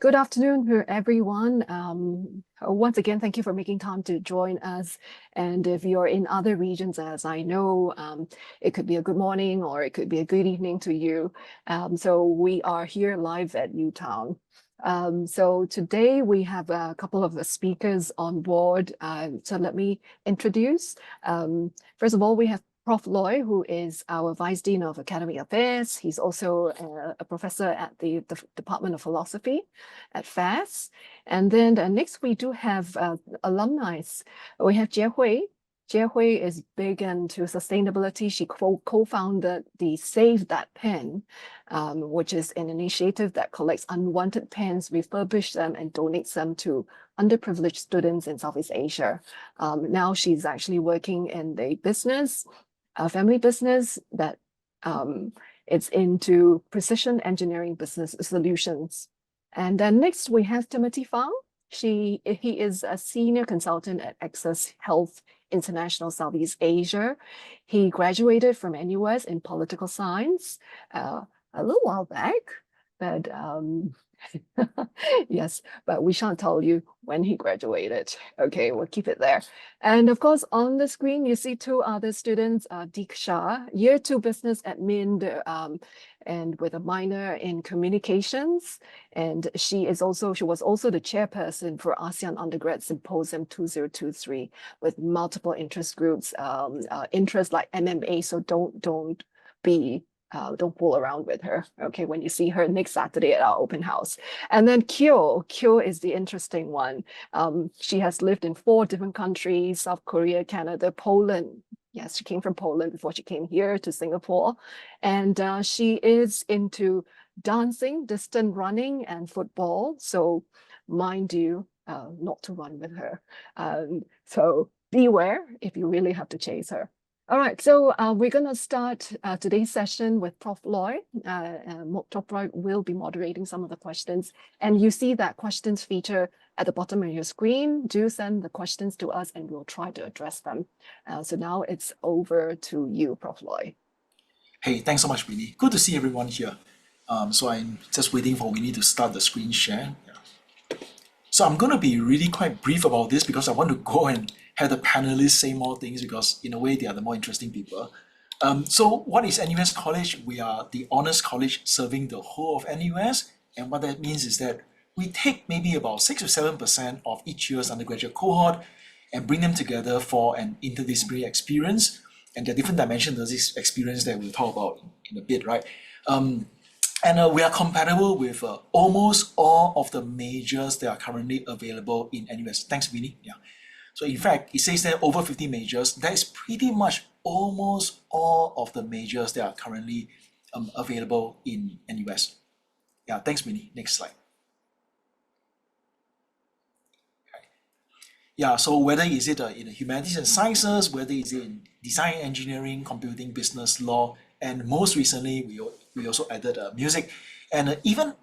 Good afternoon to everyone. Once again, thank you for making time to join us. And if you're in other regions, as I know, it could be a good morning or it could be a good evening to you. So we are here live at Newtown. So today we have a couple of the speakers on board. So let me introduce. First of all, we have Prof. Loy, who is our Vice Dean of Academic Affairs. He's also a professor at the Department of Philosophy at FAS. And then next we do have alumni. We have Jie Hui. Jie Hui is big into sustainability. She co-founded the Save That Pen, which is an initiative that collects unwanted pens, refurbishes them, and donates them to underprivileged students in Southeast Asia. Now she's actually working in the business, a family business that it's into precision engineering business solutions. And then next we have Timothy Fang. He is a senior consultant at Access Health International Southeast Asia. He graduated from NUS in political science a little while back, but yes, but we shan't tell you when he graduated. Okay, we'll keep it there. And of course, on the screen, you see two other students, Diksha, year 2 business admin, and with a minor in communications. And she was also the chairperson for ASEAN Undergrad Symposium 2023 with multiple interest groups, interests like MMA. So don't fool around with her, okay, when you see her next Saturday at our open house. And then Kyo is the interesting one. She has lived in 4 different countries: South Korea, Canada, Poland. Yes, she came from Poland before she came here to Singapore. And she is into dancing, distance running, and football. So mind you, not to run with her. So beware if you really have to chase her. All right, so we're going to start today's session with Prof. Loy. Prof. Loy will be moderating some of the questions. And you see that questions feature at the bottom of your screen. Do send the questions to us and we'll try to address them. So now it's over to you, Prof. Loy. Hey, thanks so much, Winnie. Good to see everyone here. So I'm just waiting for Winnie to start the screen share. Yeah. So I'm going to be really quite brief about this because I want to go and have the panelists say more things because in a way they are the more interesting people. So what is NUS College? We are the honors college serving the whole of NUS. And what that means is that we take maybe about 6 to 7% of each year's undergraduate cohort and bring them together for an interdisciplinary experience. And there are different dimensions of this experience that we'll talk about in a bit, right? And we are compatible with almost all of the majors that are currently available in NUS. Thanks, Winnie. Yeah. So in fact, it says that over 50 majors. That is pretty much almost all of the majors that are currently available in NUS. Yeah, thanks, Winnie. Next slide. Yeah, so whether is it in the humanities and sciences, whether it's in design, engineering, computing, business, law, and most recently we also added music. And even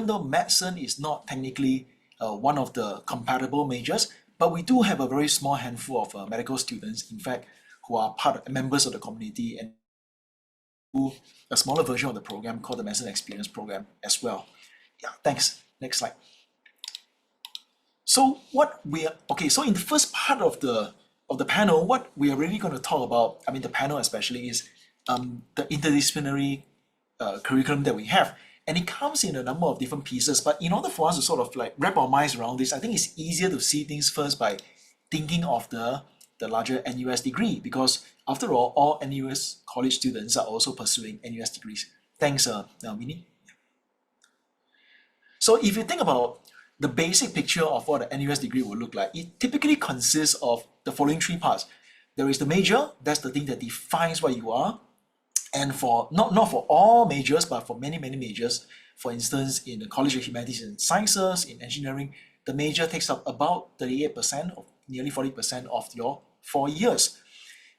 though medicine is not technically one of the compatible majors, but we do have a very small handful of medical students, in fact, who are members of the community and do a smaller version of the program called the Medicine Experience Program as well. Yeah, thanks. Next slide. So so in the first part of the panel, what we are really going to talk about, I mean the panel especially, is the interdisciplinary curriculum that we have. And it comes in a number of different pieces, but in order for us to sort of like wrap our minds around this, I think it's easier to see things first by thinking of the larger NUS degree, because after all NUS college students are also pursuing NUS degrees. Thanks, Winnie. So if you think about the basic picture of what an NUS degree will look like, it typically consists of the following 3 parts. There is the major, that's the thing that defines what you are. And for not for all majors, but for many majors, for instance, in the College of Humanities and Sciences, in engineering, the major takes up about 38% or nearly 40% of your 4 years.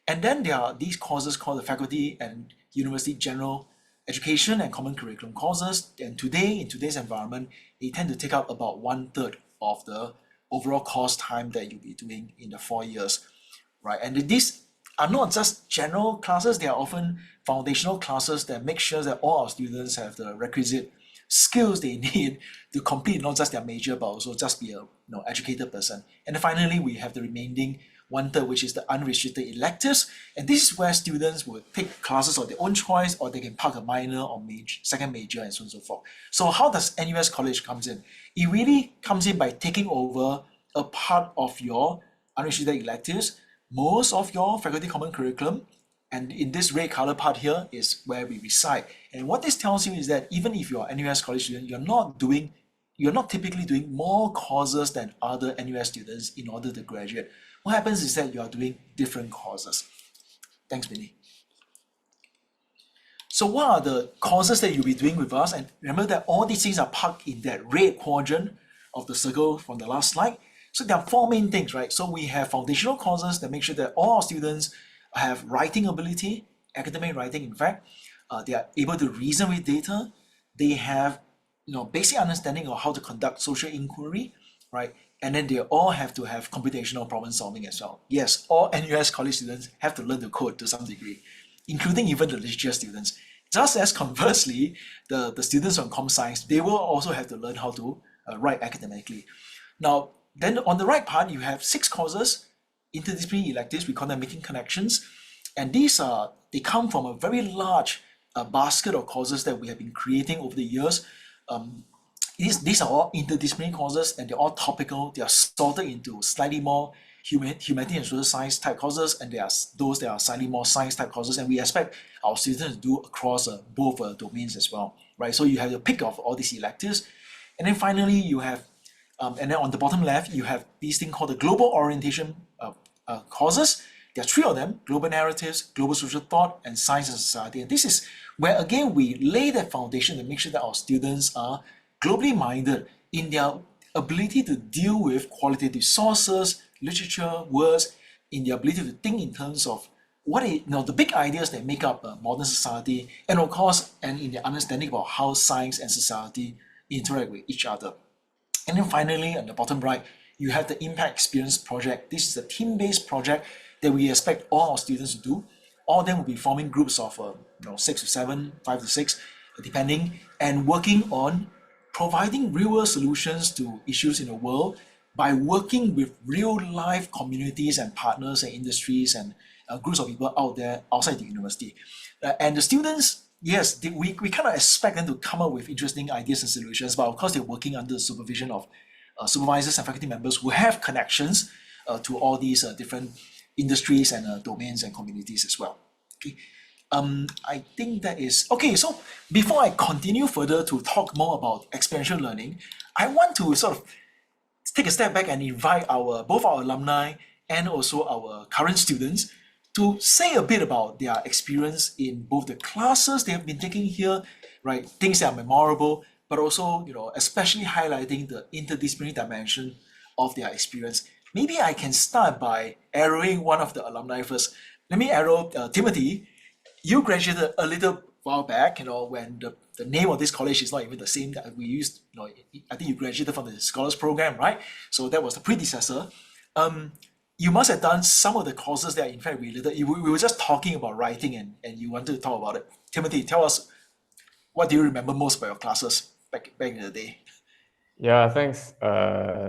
And then there are these courses called the Faculty and University General Education and Common Curriculum courses. And today, in today's environment, they tend to take up about 1/3 of the overall course time that you'll be doing in the 4 years, right? And these are not just general classes, they are often foundational classes that make sure that all our students have the requisite skills they need to complete not just their major but also just be a educated person. And then finally, we have the remaining one third, which is the unrestricted electives, and this is where students will take classes of their own choice, or they can park a minor or second major, and so on and so forth. So how does NUS College comes in? It really comes in by taking over a part of your unrestricted electives, most of your faculty common curriculum, and in this red color part here is where we reside. And what this tells you is that even if you're an NUS College student, you're not typically doing more courses than other NUS students in order to graduate. What happens is that you are doing different courses. Thanks, Vinny. So what are the courses that you'll be doing with us? And remember that all these things are parked in that red quadrant of the circle from the last slide. So there are four main things, right? So we have foundational courses that make sure that all our students have writing ability, academic writing, in fact. They are able to reason with data. They have basic understanding of how to conduct social inquiry, right? And then they all have to have computational problem solving as well. Yes, all NUS College students have to learn to code to some degree, including even the literature students. Just as conversely, the students on com science, they will also have to learn how to write academically. Now, then on the right part, you have 6 courses, interdisciplinary electives, we call them making connections. And they come from a very large basket of courses that we have been creating over the years. These are all interdisciplinary courses, and they're all topical. They are sorted into slightly more humanity and social science type courses, and there are those that are slightly more science type courses, and we expect our students to do across both domains as well, right? So you have your pick of all these electives, and then finally you have, and then on the bottom left, you have these things called the global orientation courses. There are 3 of them: global narratives, global social thought, and science and society. And this is where, again, we lay that foundation to make sure that our students are globally minded in their ability to deal with qualitative sources, literature, words, in their ability to think in terms of the big ideas that make up modern society, and of course, and in their understanding about how science and society interact with each other. And then finally, on the bottom right, you have the Impact Experience Project. This is a team-based project that we expect all our students to do. All of them will be forming groups of 6 to 7, 5 to 6, depending, and working on providing real-world solutions to issues in the world by working with real-life communities and partners and industries and groups of people out there outside the university. And the students, yes, we kind of expect them to come up with interesting ideas and solutions, but of course they're working under the supervision of supervisors and faculty members who have connections to all these different industries and domains and communities as well. Okay. I think that is okay. So before I continue further to talk more about experiential learning, I want to sort of take a step back and invite both our alumni and also our current students to say a bit about their experience in both the classes they have been taking here, right? Things that are memorable, but also especially highlighting the interdisciplinary dimension of their experience. Maybe I can start by arrowing one of the alumni first. Let me arrow Timothy. You graduated a little while back, when the name of this college is not even the same that we used. I think you graduated from the scholars program, right? So that was the predecessor. You must have done some of the courses that are in fact related. We were just talking about writing, and you wanted to talk about it. Timothy, tell us, what do you remember most about your classes back in the day? Yeah, thanks.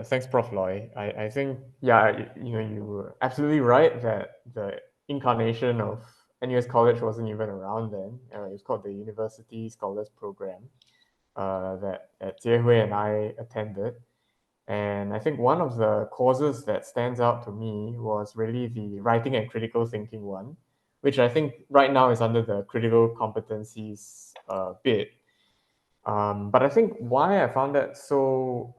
Thanks, Prof. Loy. I think, yeah, you were absolutely right that the incarnation of NUS College wasn't even around then. It was called the University Scholars Program that Jie Hui and I attended. And I think one of the courses that stands out to me was really the writing and critical thinking one, which I think right now is under the critical competencies bit. But I think why I found that so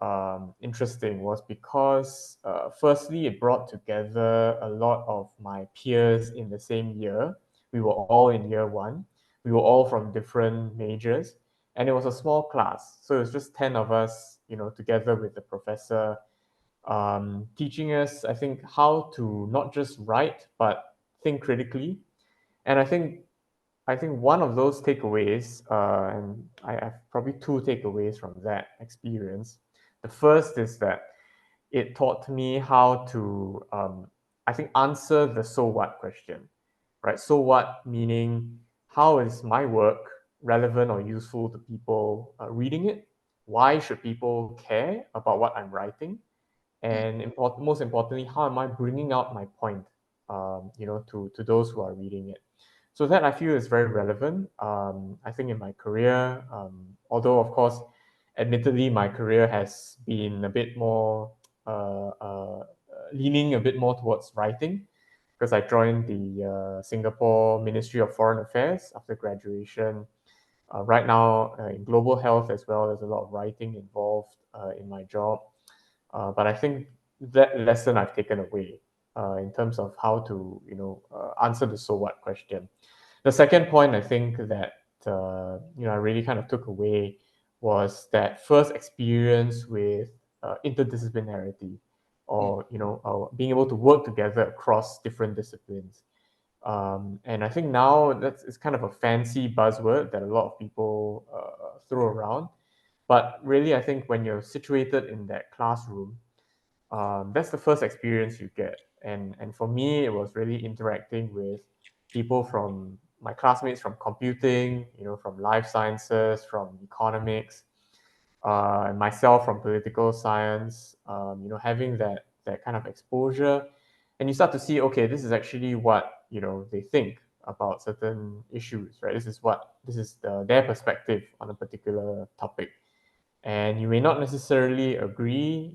interesting was because, firstly, it brought together a lot of my peers in the same year. We were all in year 1. We were all from different majors, and it was a small class. So it was just 10 of us, together with the professor, teaching us, I think, how to not just write, but think critically. And I think one of those takeaways, and I have probably 2 takeaways from that experience. The first is that it taught me how to, I think, answer the so what question, right? So what meaning, how is my work relevant or useful to people reading it? Why should people care about what I'm writing? And most importantly, how am I bringing out my point, to those who are reading it? So that I feel is very relevant. I think in my career, although of course, admittedly, my career has been a bit more leaning a bit more towards writing, because I joined the Singapore Ministry of Foreign Affairs after graduation. Right now, in global health as well, there's a lot of writing involved in my job. But I think that lesson I've taken away in terms of how to, answer the so what question. The second point I think that I really kind of took away was that first experience with interdisciplinarity, or being able to work together across different disciplines. And I think now it's kind of a fancy buzzword that a lot of people throw around. But really, I think when you're situated in that classroom, that's the first experience you get. And for me, it was really interacting with people from my classmates from computing, from life sciences, from economics, and myself from political science. Having that kind of exposure, and you start to see, okay, this is actually what they think about certain issues, right? This is their perspective on a particular topic. And you may not necessarily agree,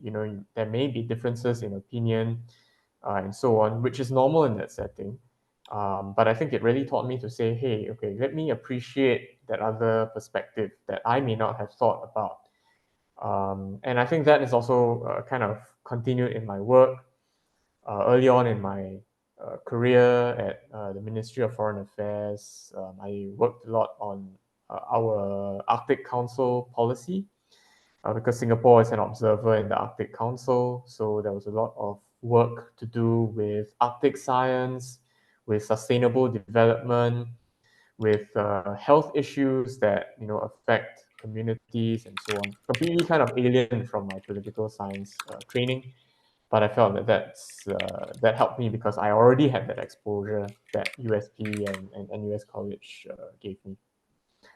there may be differences in opinion, and so on, which is normal in that setting. But I think it really taught me to say, hey, okay, let me appreciate that other perspective that I may not have thought about. And I think that is also kind of continued in my work. Early on in my career at the Ministry of Foreign Affairs, I worked a lot on our Arctic Council policy, because Singapore is an observer in the Arctic Council. So there was a lot of work to do with Arctic science, with sustainable development, with health issues that affect communities and so on. Completely kind of alien from my political science training, but I felt that helped me because I already had that exposure that USP and NUS College gave me.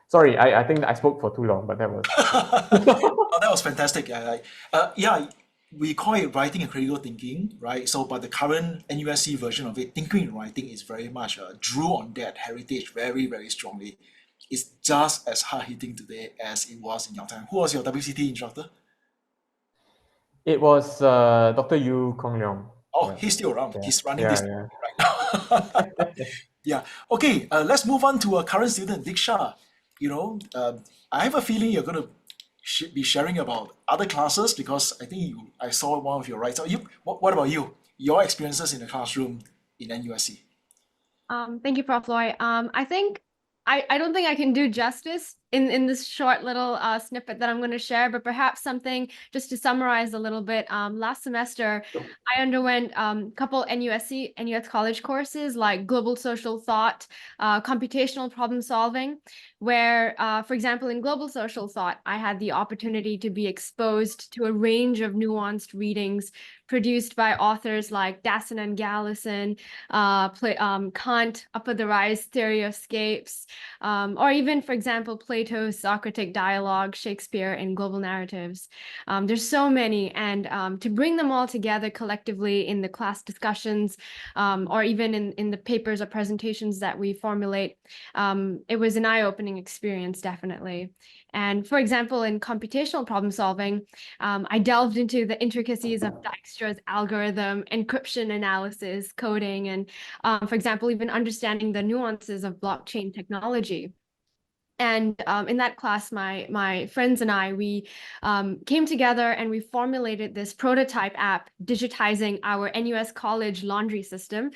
Sorry, I think I spoke for too long, but that was Oh, that was fantastic. Yeah, we call it writing and critical thinking, right? So, but the current NUSC version of it, thinking and writing, is very much drew on that heritage very, very strongly. It's just as hard hitting today as it was in your time. Who was your WCT instructor? It was Dr. Yu Kong Leong. Oh, Yeah, he's still around. yeah, He's running this yeah, yeah. right now. Yeah. Okay. Let's move on to a current student, Diksha. I have a feeling you're going to be sharing about other classes because I think I saw one of your writes. What about you? Your experiences in the classroom in NUSC? Thank you, Prof. Loy. I think I don't think I can do justice in this short little snippet that I'm going to share, but perhaps something just to summarize a little bit. Last semester, I underwent a couple NUS College courses like Global Social Thought, Computational Problem Solving, where, for example, in Global Social Thought, I had the opportunity to be exposed to a range of nuanced readings produced by authors like Dassin and Gallison, Kant, Upper the Rise, Stereoscapes, or even, for example, Plato's Socratic dialogue, Shakespeare, and global narratives. There's so many, and to bring them all together collectively in the class discussions, or even in the papers or presentations that we formulate, it was an eye-opening experience, definitely. And for example, in computational problem solving, I delved into the intricacies of Dijkstra's algorithm, encryption analysis, coding, and for example, even understanding the nuances of blockchain technology. And in that class, my friends and I, we came together and we formulated this prototype app, digitizing our NUS College laundry system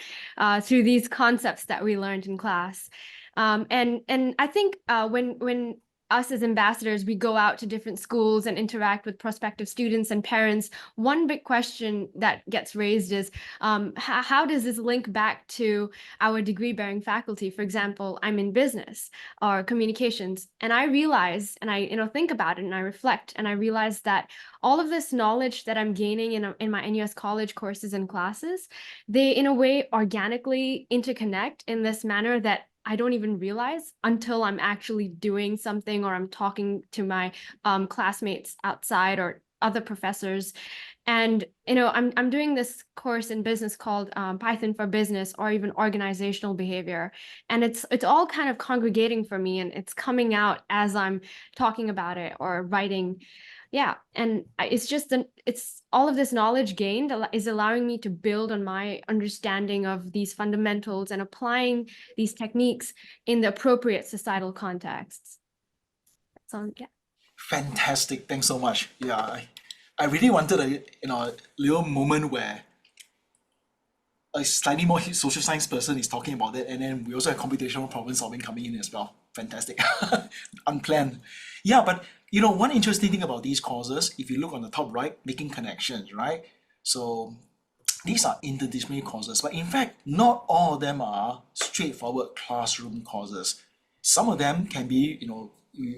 through these concepts that we learned in class. And I think when us as ambassadors, we go out to different schools and interact with prospective students and parents, one big question that gets raised is, how does this link back to our degree-bearing faculty? For example, I'm in business or communications, and I realize, and I think about it and I reflect, and I realize that all of this knowledge that I'm gaining in my NUS College courses and classes, they in a way organically interconnect in this manner that I don't even realize until I'm actually doing something or I'm talking to my classmates outside or other professors. And I'm doing this course in business called Python for Business, or even organizational behavior, and it's all kind of congregating for me, and it's coming out as I'm talking about it or writing. Yeah, and it's all of this knowledge gained is allowing me to build on my understanding of these fundamentals and applying these techniques in the appropriate societal contexts. So yeah. Fantastic. Thanks so much. Yeah, I really wanted a little moment where a slightly more social science person is talking about it, and then we also have computational problem solving coming in as well. Fantastic. Unplanned. Yeah, but one interesting thing about these courses, if you look on the top right, making connections, right? So these are interdisciplinary courses, but in fact, not all of them are straightforward classroom courses. Some of them can be,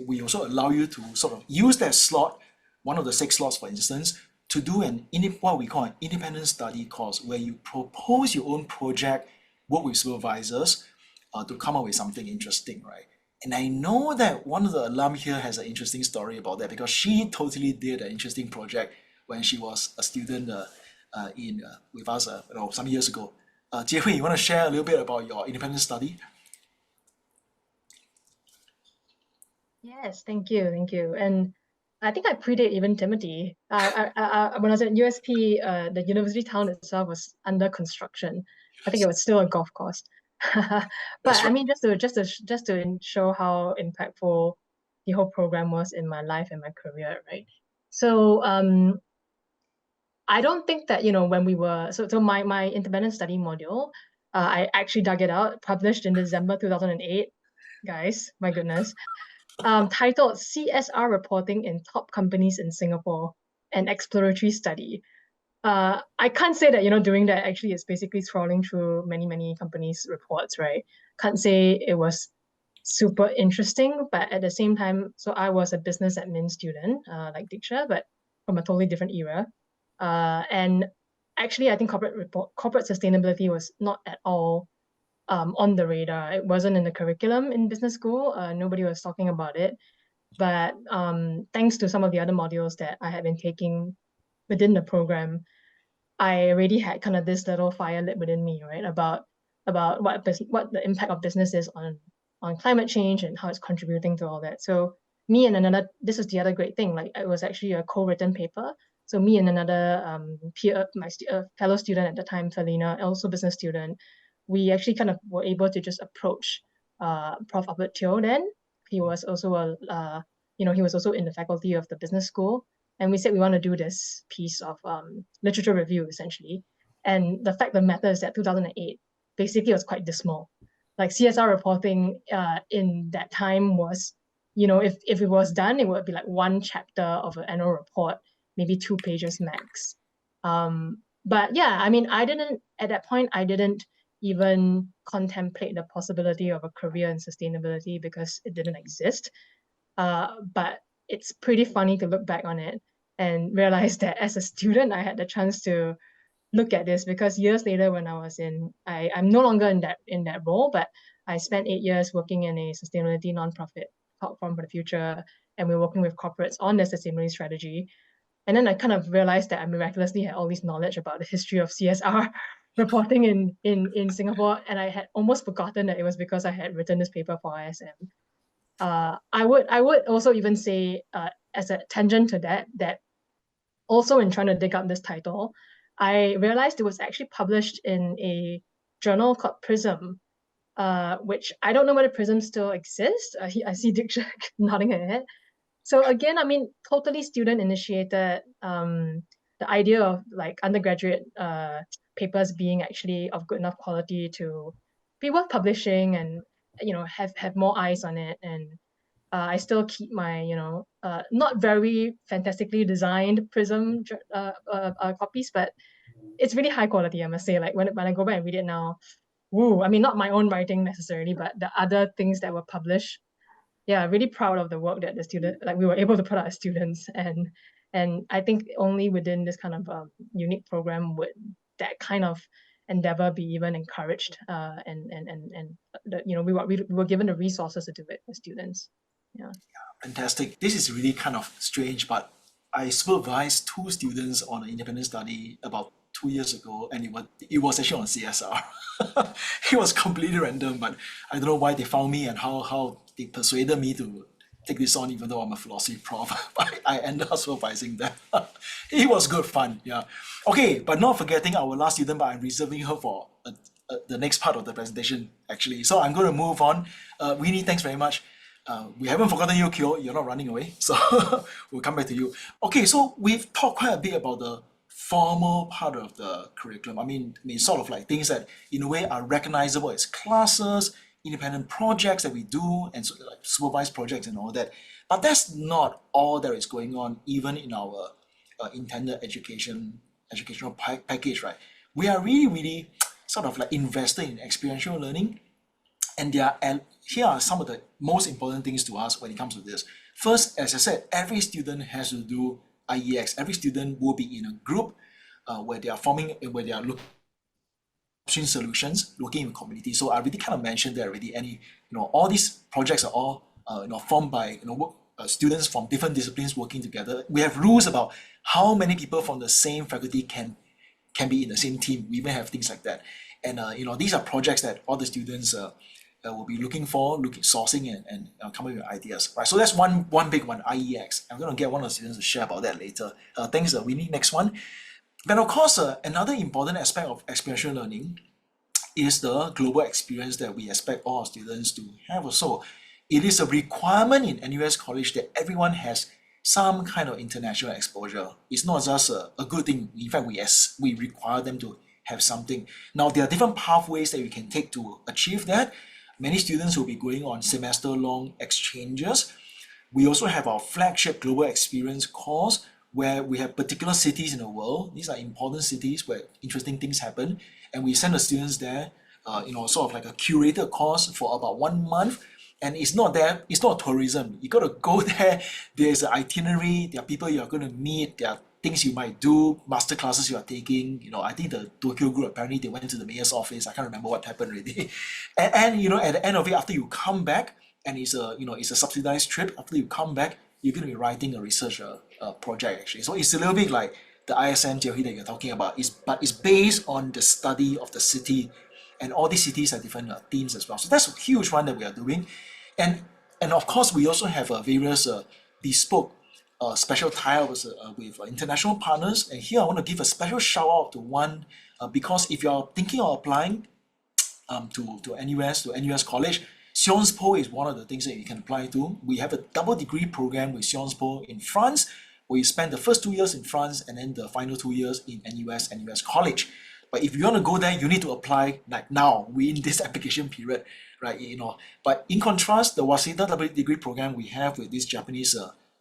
we also allow you to sort of use that slot, one of the 6 slots, for instance, to do what we call an independent study course, where you propose your own project, work with supervisors to come up with something interesting, right? And I know that one of the alum here has an interesting story about that, because she totally did an interesting project when she was a student with us some years ago. Jie Hui, you want to share a little bit about your independent study? Yes, thank you. And I think I predate even Timothy. When I was at USP, the university town itself was under construction. I think it was still a golf course. But That's I right. mean, just to show how impactful the whole program was in my life and my career, right? So I don't think that when we were so my independent study module, I actually dug it out, published in December 2008. Guys, my goodness. Titled CSR Reporting in Top Companies in Singapore, an Exploratory Study. I can't say that, doing that actually is basically scrolling through many companies' reports, right? Can't say it was super interesting, but at the same time, so I was a business admin student, like Diksha, but from a totally different era. And actually, I think corporate sustainability was not at all on the radar. It wasn't in the curriculum in business school. Nobody was talking about it. But thanks to some of the other modules that I had been taking within the program, I already had kind of this little fire lit within me, right? About what the impact of business is on climate change and how it's contributing to all that. So me and this is the other great thing. Like, it was actually a co-written paper. So me and another peer, fellow student at the time, Felina, also business student, we actually kind of were able to just approach Prof. Albert Teo then. He was also he was also in the faculty of the business school. And we said we want to do this piece of literature review, essentially. And the fact of the matter is that 2008 basically was quite dismal. Like, CSR reporting in that time was, if it was done, it would be like one chapter of an annual report, maybe 2 pages max. But yeah, I mean, at that point, I didn't even contemplate the possibility of a career in sustainability because it didn't exist. But it's pretty funny to look back on it and realize that as a student, I had the chance to look at this, because years later, when I'm no longer in that role, but I spent 8 years working in a sustainability nonprofit called Form for the Future, and we're working with corporates on their sustainability strategy. And then I kind of realized that I miraculously had all this knowledge about the history of CSR reporting in Singapore, and I had almost forgotten that it was because I had written this paper for ISM. I would also even say, as a tangent to that also in trying to dig up this title, I realized it was actually published in a journal called Prism, which I don't know whether Prism still exists. I see Diksha nodding her head. So again, I mean, totally student initiated. The idea of like undergraduate papers being actually of good enough quality to be worth publishing, and have more eyes on it. And I still keep my not very fantastically designed Prism copies, but it's really high quality, I must say. Like, when I go back and read it now, woo! I mean, not my own writing necessarily, but the other things that were published. Yeah, really proud of the work that we were able to put out as students, and I think only within this kind of unique program would that kind of endeavor be even encouraged, we were given the resources to do it as students. Yeah. Fantastic. This is really kind of strange, but I supervised 2 students on an independent study about 2 years ago, and it was actually on CSR. It was completely random, but I don't know why they found me and how they persuaded me to take this on, even though I'm a philosophy prof. I ended up supervising them. It was good fun, yeah. Okay, but not forgetting our last student, but I'm reserving her for the next part of the presentation, actually. So I'm going to move on. Winnie, thanks very much. We haven't forgotten you, Kyo. You're not running away. So we'll come back to you. Okay, so we've talked quite a bit about the formal part of the curriculum. I mean, sort of like things that in a way are recognizable as classes, independent projects that we do, and so, like supervised projects and all that. But that's not all that is going on, even in our intended educational package, right? We are really sort of like invested in experiential learning, and here are some of the most important things to us when it comes to this. First, as I said, every student has to do IEX. Every student will be in a group where they are looking solutions, looking in community. So I already kind of mentioned that already. And all these projects are all formed by students from different disciplines working together. We have rules about how many people from the same faculty can be in the same team. We even have things like that. And these are projects that all the students will be sourcing and coming with ideas. Right. So that's one big one, IEX. I'm going to get one of the students to share about that later. Thanks, Winnie. Next one. But of course, another important aspect of experiential learning is the global experience that we expect all our students to have also. It is a requirement in NUS College that everyone has some kind of international exposure. It's not just a good thing. In fact, we require them to have something. Now, there are different pathways that we can take to achieve that. Many students will be going on semester-long exchanges. We also have our flagship global experience course, where we have particular cities in the world. These are important cities where interesting things happen, and we send the students there, sort of like a curated course for about 1 month. And it's not tourism. You got to go there. There's an itinerary. There are people you are going to meet. There are things you might do, master classes you are taking. I think the Tokyo group, apparently they went to the mayor's office. I can't remember what happened really. And at the end of it, after you come back, and it's a subsidized trip. After you come back, you're going to be writing a research project actually. So it's a little bit like the ISM theory that you're talking about. But it's based on the study of the city, and all these cities have different themes as well. So that's a huge one that we are doing, and of course we also have various bespoke special tie-ups with international partners. And here I want to give a special shout out to one because if you're thinking of applying to NUS College, Sciences Po is one of the things that you can apply to. We have a double degree program with Sciences Po in France, where you spend the first 2 years in France and then the final 2 years in NUS College. But if you want to go there, you need to apply like now, within this application period, right? But in contrast, the Waseda double degree program we have with this Japanese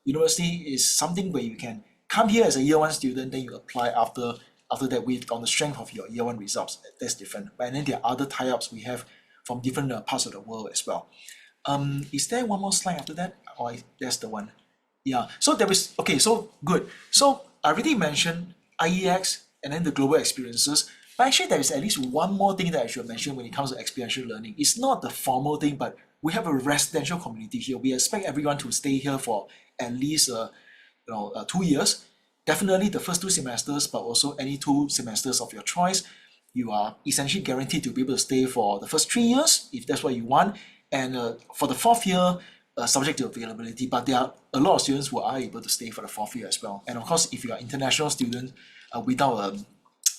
university is something where you can come here as a year 1 student, then you apply after that on the strength of your year 1 results. That's different. And then there are other tie-ups we have from different parts of the world as well. Is there one more slide after that? Or that's the one? Yeah. So there is, okay, so good. So I already mentioned IEX and then the global experiences. But actually there is at least one more thing that I should mention when it comes to experiential learning. It's not the formal thing, but we have a residential community here. We expect everyone to stay here for at least 2 years. Definitely the first 2 semesters, but also any 2 semesters of your choice. You are essentially guaranteed to be able to stay for the first 3 years, if that's what you want. And for the 4th year, subject to availability, but there are a lot of students who are able to stay for the 4th year as well. And of course, if you are international student without a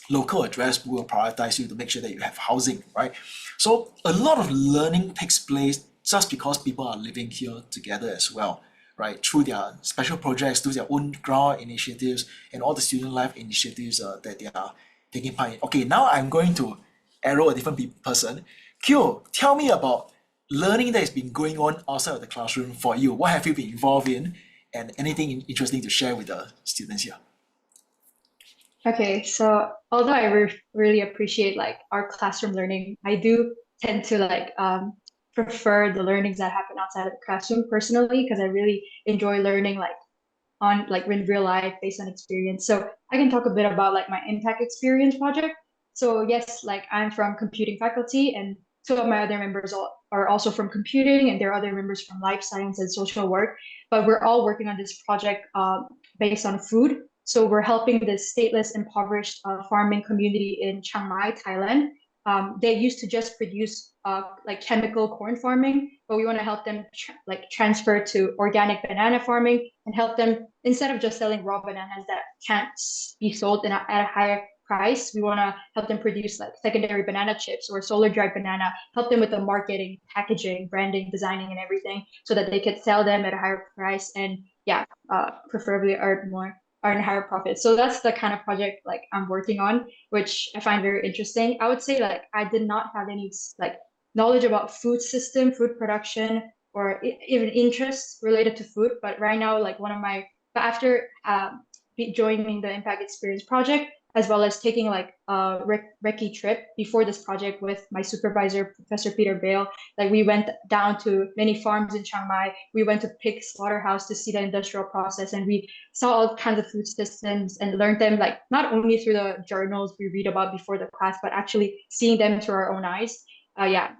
local address, we will prioritize you to make sure that you have housing, right? So a lot of learning takes place just because people are living here together as well, right? Through their special projects, through their own ground initiatives, and all the student life initiatives that they are taking part in. Okay, now I'm going to arrow a different person. Kyo, tell me about learning that has been going on outside of the classroom for you. What have you been involved in, and anything interesting to share with the students here? Okay, so although I really appreciate like our classroom learning, I do tend to prefer the learnings that happen outside of the classroom personally, because I really enjoy learning in real life based on experience. So I can talk a bit about like my impact experience project. So yes, like I'm from computing faculty, and two of my other members are also from computing, and there are other members from life science and social work. But we're all working on this project based on food. So we're helping this stateless, impoverished farming community in Chiang Mai, Thailand. They used to just produce like chemical corn farming, but we want to help them transfer to organic banana farming and help them, instead of just selling raw bananas that can't be sold at a higher price. We want to help them produce like secondary banana chips or solar dried banana, help them with the marketing, packaging, branding, designing, and everything, so that they could sell them at a higher price and preferably earn higher profits. So that's the kind of project like I'm working on, which I find very interesting. I would say like I did not have any like knowledge about food system, food production, or even interest related to food. But right now, like after joining the Impact Experience project, as well as taking like a recce trip before this project with my supervisor, Professor Peter Bale. Like we went down to many farms in Chiang Mai. We went to pig slaughterhouse to see the industrial process, and we saw all kinds of food systems and learned them, like not only through the journals we read about before the class, but actually seeing them through our own eyes.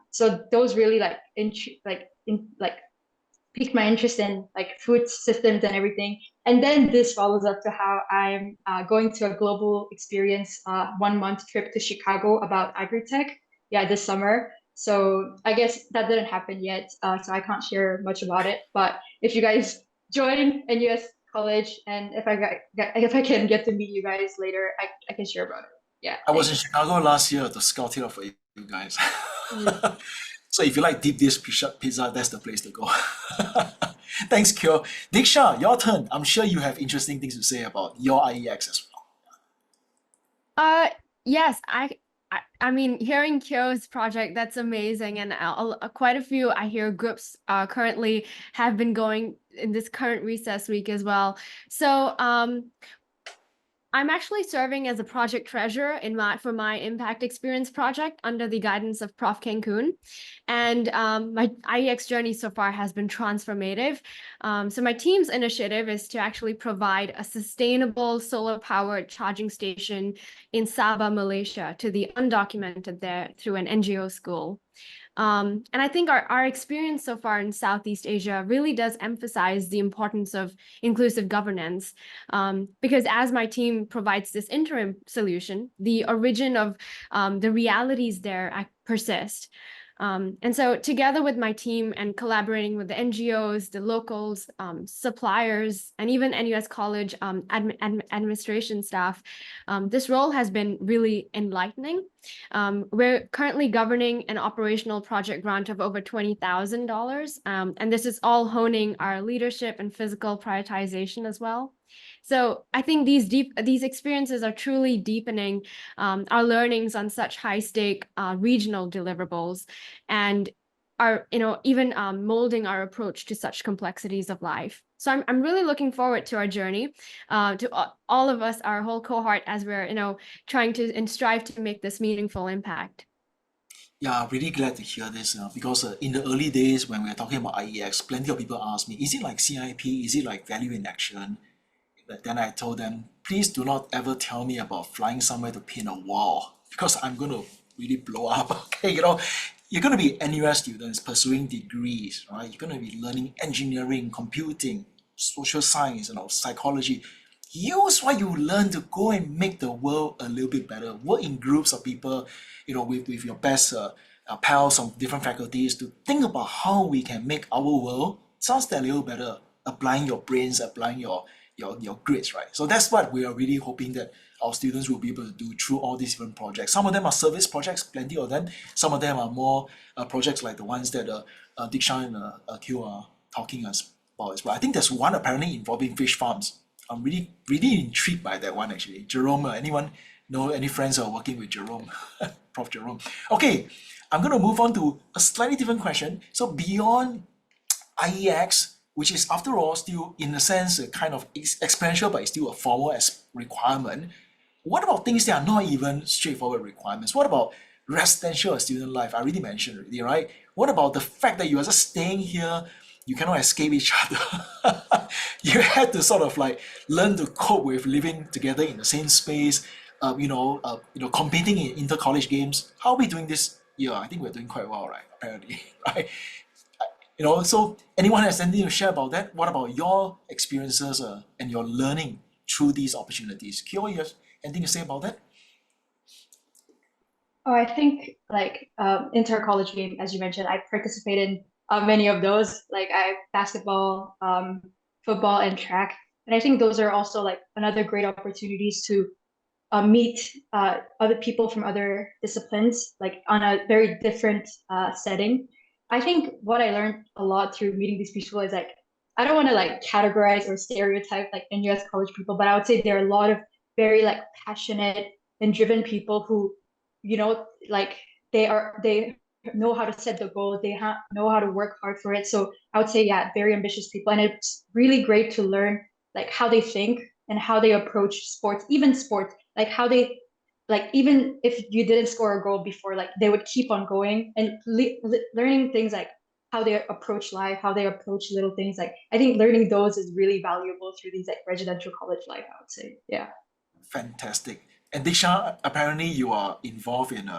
So those really piqued my interest in like food systems and everything. And then this follows up to how I'm going to a global experience 1 month trip to Chicago about agri-tech, this summer. So I guess that didn't happen yet, so I can't share much about it. But if you guys join NUS College, and if I can get to meet you guys later, I can share about it. Yeah. I was in Chicago last year to scout it out for you guys. So if you like deep dish pizza, that's the place to go. Thanks, Kyo. Diksha, your turn. I'm sure you have interesting things to say about your IEX as well. Yes, I mean, hearing Kyo's project, that's amazing. And quite a few, I hear groups currently have been going in this current recess week as well. So I'm actually serving as a project treasurer for my Impact Experience project under the guidance of Prof. Cancun. And my IEX journey so far has been transformative. So my team's initiative is to actually provide a sustainable solar-powered charging station in Sabah, Malaysia, to the undocumented there through an NGO school. And I think our experience so far in Southeast Asia really does emphasize the importance of inclusive governance, because as my team provides this interim solution, the origin of the realities there persist. And so together with my team and collaborating with the NGOs, the locals, suppliers, and even NUS College administration staff, this role has been really enlightening. We're currently governing an operational project grant of over $20,000, and this is all honing our leadership and physical prioritization as well. So I think these experiences are truly deepening our learnings on such high-stake regional deliverables, and are even molding our approach to such complexities of life. So I'm really looking forward to our journey, to all of us, our whole cohort, as we're trying to and strive to make this meaningful impact. Yeah, really glad to hear this because in the early days when we were talking about IEX, plenty of people asked me, is it like CIP? Is it like value in action? But then I told them, please do not ever tell me about flying somewhere to paint a wall, because I'm going to really blow up. Okay, you're going to be NUS students pursuing degrees, right? You're going to be learning engineering, computing, social science, psychology. Use what you learn to go and make the world a little bit better. Work in groups of people, with your best pals from different faculties to think about how we can make our world just a little better, applying your brains, applying your grades, right? So that's what we are really hoping that our students will be able to do through all these different projects. Some of them are service projects, plenty of them. Some of them are more projects like the ones that Diksha and Kyo are talking about as well. I think there's one apparently involving fish farms. I'm really, really intrigued by that one actually. Jerome, anyone know any friends who are working with Jerome? Prof. Jerome. Okay, I'm going to move on to a slightly different question. So beyond IEX, which is after all still in a sense a kind of experiential, but it's still a formal requirement. What about things that are not even straightforward requirements? What about residential student life? I already mentioned already, right? What about the fact that you are just staying here, you cannot escape each other? You had to sort of like learn to cope with living together in the same space. competing in inter-college games. How are we doing this year? I think we're doing quite well, right? Apparently, right? So anyone has anything to share about that? What about your experiences and your learning through these opportunities? Kyo, you have anything to say about that? Oh, I think like inter-college game, as you mentioned, I participated in many of those. Like I basketball, football, and track, and I think those are also like another great opportunities to meet other people from other disciplines, like on a very different setting. I think what I learned a lot through meeting these people is like, I don't want to like categorize or stereotype like NUS college people, but I would say there are a lot of very like passionate and driven people who, like they know how to set the goals, know how to work hard for it. So I would say, yeah, very ambitious people. And it's really great to learn like how they think and how they approach sports, even sports, like how they like even if you didn't score a goal before, like they would keep on going and learning things like how they approach life, how they approach little things. Like I think learning those is really valuable through these like residential college life, I would say. Yeah. Fantastic. And Disha, apparently you are involved in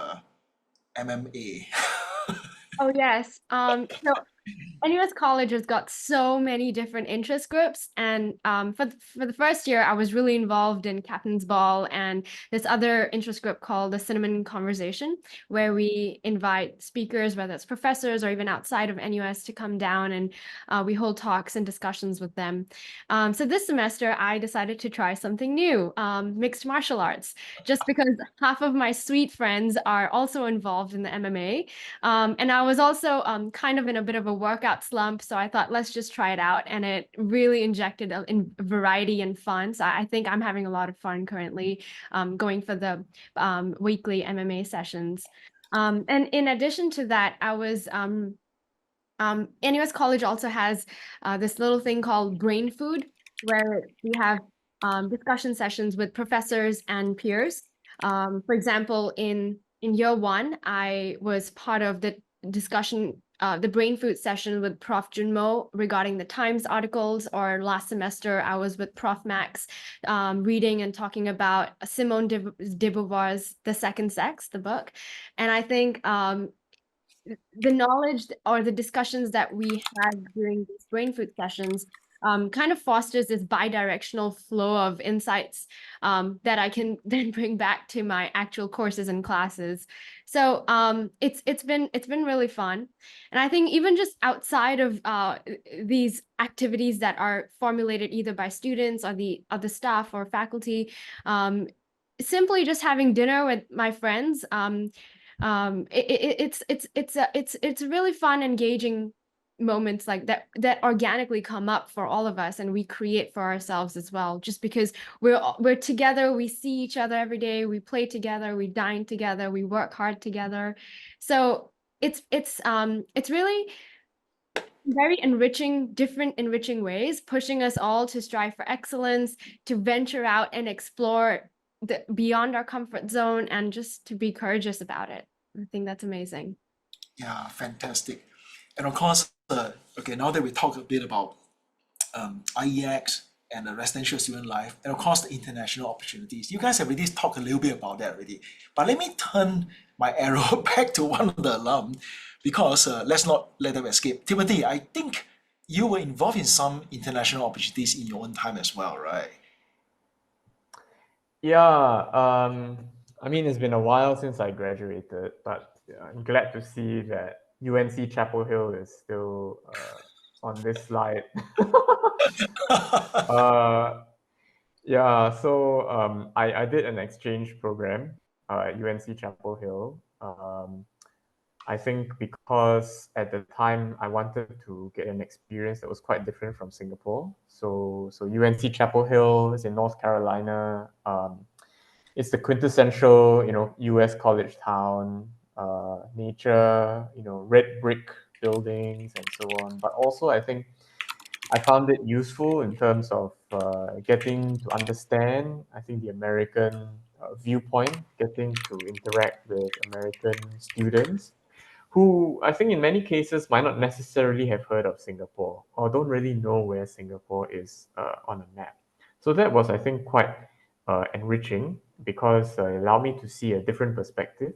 MMA. Oh yes. So NUS College has got so many different interest groups, and for the first year, I was really involved in Captain's Ball and this other interest group called the Cinnamon Conversation, where we invite speakers, whether it's professors or even outside of NUS, to come down and we hold talks and discussions with them. So this semester, I decided to try something new, mixed martial arts, just because half of my sweet friends are also involved in the MMA. And I was also kind of in a bit of a workout slump, so I thought, let's just try it out. And it really injected in variety and fun. So I think I'm having a lot of fun currently going for the weekly MMA sessions. And in addition to that, I was NUS College also has this little thing called Brain Food, where we have discussion sessions with professors and peers. For example, in year one, I was part of the discussion, the brain food session with Prof. Junmo regarding the Times articles, or last semester, I was with Prof. Max reading and talking about Simone de Beauvoir's The Second Sex, the book. And I think the knowledge or the discussions that we had during these brain food sessions kind of fosters this bi-directional flow of insights that I can then bring back to my actual courses and classes. So it's been really fun, and I think even just outside of these activities that are formulated either by students or the staff or faculty, simply just having dinner with my friends. It's really fun, engaging moments like that organically come up for all of us, and we create for ourselves as well, just because we're together, we see each other every day, we play together, we dine together, we work hard together. So it's really very enriching, different enriching ways, pushing us all to strive for excellence, to venture out and explore beyond our comfort zone, and just to be courageous about it. I think that's amazing. Yeah, fantastic. And of course, okay, now that we talk a bit about IEX and the residential student life, and of course the international opportunities, you guys have already talked a little bit about that already. But let me turn my arrow back to one of the alum, because let's not let them escape. Timothy, I think you were involved in some international opportunities in your own time as well, right? Yeah, I mean, it's been a while since I graduated, but I'm glad to see that UNC Chapel Hill is still on this slide. Yeah, so I did an exchange program at UNC Chapel Hill. I think because at the time I wanted to get an experience that was quite different from Singapore. So UNC Chapel Hill is in North Carolina. It's the quintessential, U.S. college town, nature, red brick buildings and so on. But also, I think I found it useful in terms of getting to understand, I think, the American viewpoint, getting to interact with American students who I think in many cases might not necessarily have heard of Singapore or don't really know where Singapore is on a map. So that was, I think, quite enriching because it allowed me to see a different perspective.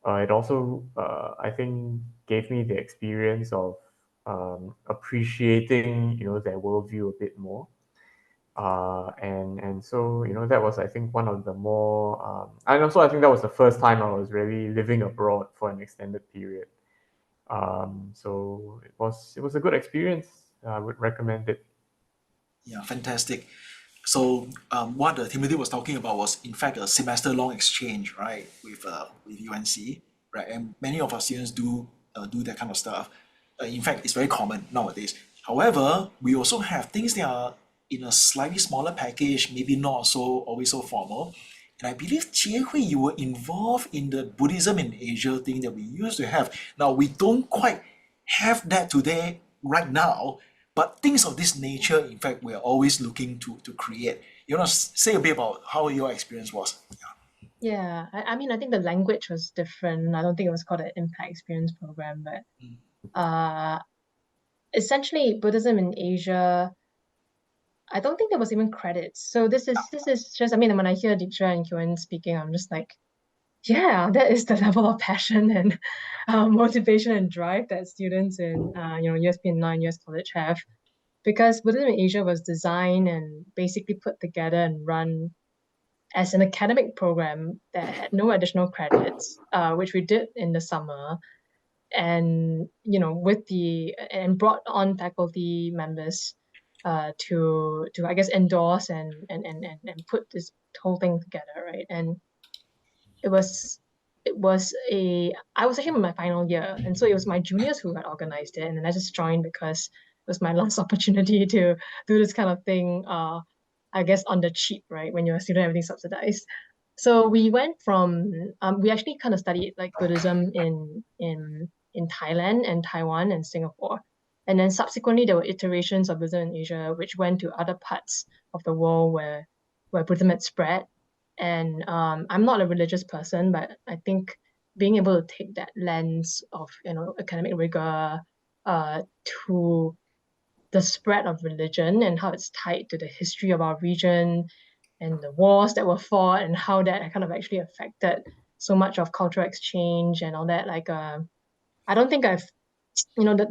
It also, I think, gave me the experience of appreciating, their worldview a bit more. And so, that was, I think, one of the more, and also I think that was the first time I was really living abroad for an extended period. So it was a good experience. I would recommend it. Yeah, fantastic. So what Timothy was talking about was in fact a semester-long exchange, right, with UNC, right, and many of our students do that kind of stuff. In fact, it's very common nowadays. However, we also have things that are in a slightly smaller package, maybe not always so formal. And I believe Jie Hui, you were involved in the Buddhism in Asia thing that we used to have. Now we don't quite have that today right now, but things of this nature, in fact, we're always looking to create. You want to say a bit about how your experience was? Yeah, I mean, I think the language was different. I don't think it was called an impact experience program, but essentially Buddhism in Asia, I don't think there was even credits. So this is just, I mean, when I hear Diksha and Kyoan speaking, I'm just like, yeah, that is the level of passion and motivation and drive that students in USP and NUS College have. Because Buddhism in Asia was designed and basically put together and run as an academic program that had no additional credits, which we did in the summer, and and brought on faculty members to I guess endorse and put this whole thing together, right? And it was I was actually in my final year, and so it was my juniors who had organized it, and then I just joined because it was my last opportunity to do this kind of thing, I guess on the cheap, right? When you're a student, everything's subsidized. So we went from we actually kind of studied like Buddhism in Thailand and Taiwan and Singapore. And then subsequently there were iterations of Buddhism in Asia which went to other parts of the world where Buddhism had spread. And I'm not a religious person, but I think being able to take that lens of academic rigor to the spread of religion and how it's tied to the history of our region and the wars that were fought and how that kind of actually affected so much of cultural exchange and all that. Like, I don't think I've, and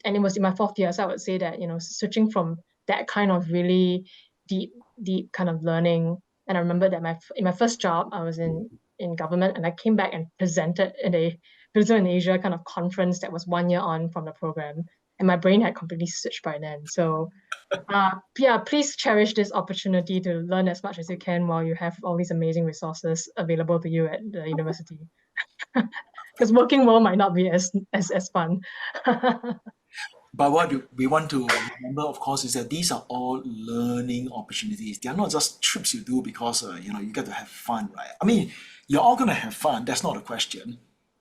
it was in my fourth year, so I would say that, switching from that kind of really deep kind of learning. And I remember that in my first job, I was in government, and I came back and presented at a Buddhism in Asia kind of conference that was 1 year on from the program, and my brain had completely switched by then. So yeah, please cherish this opportunity to learn as much as you can while you have all these amazing resources available to you at the university. Because working world might not be as fun. But what we want to remember, of course, is that these are all learning opportunities. They are not just trips you do because you get to have fun, right? I mean, you're all going to have fun. That's not a question.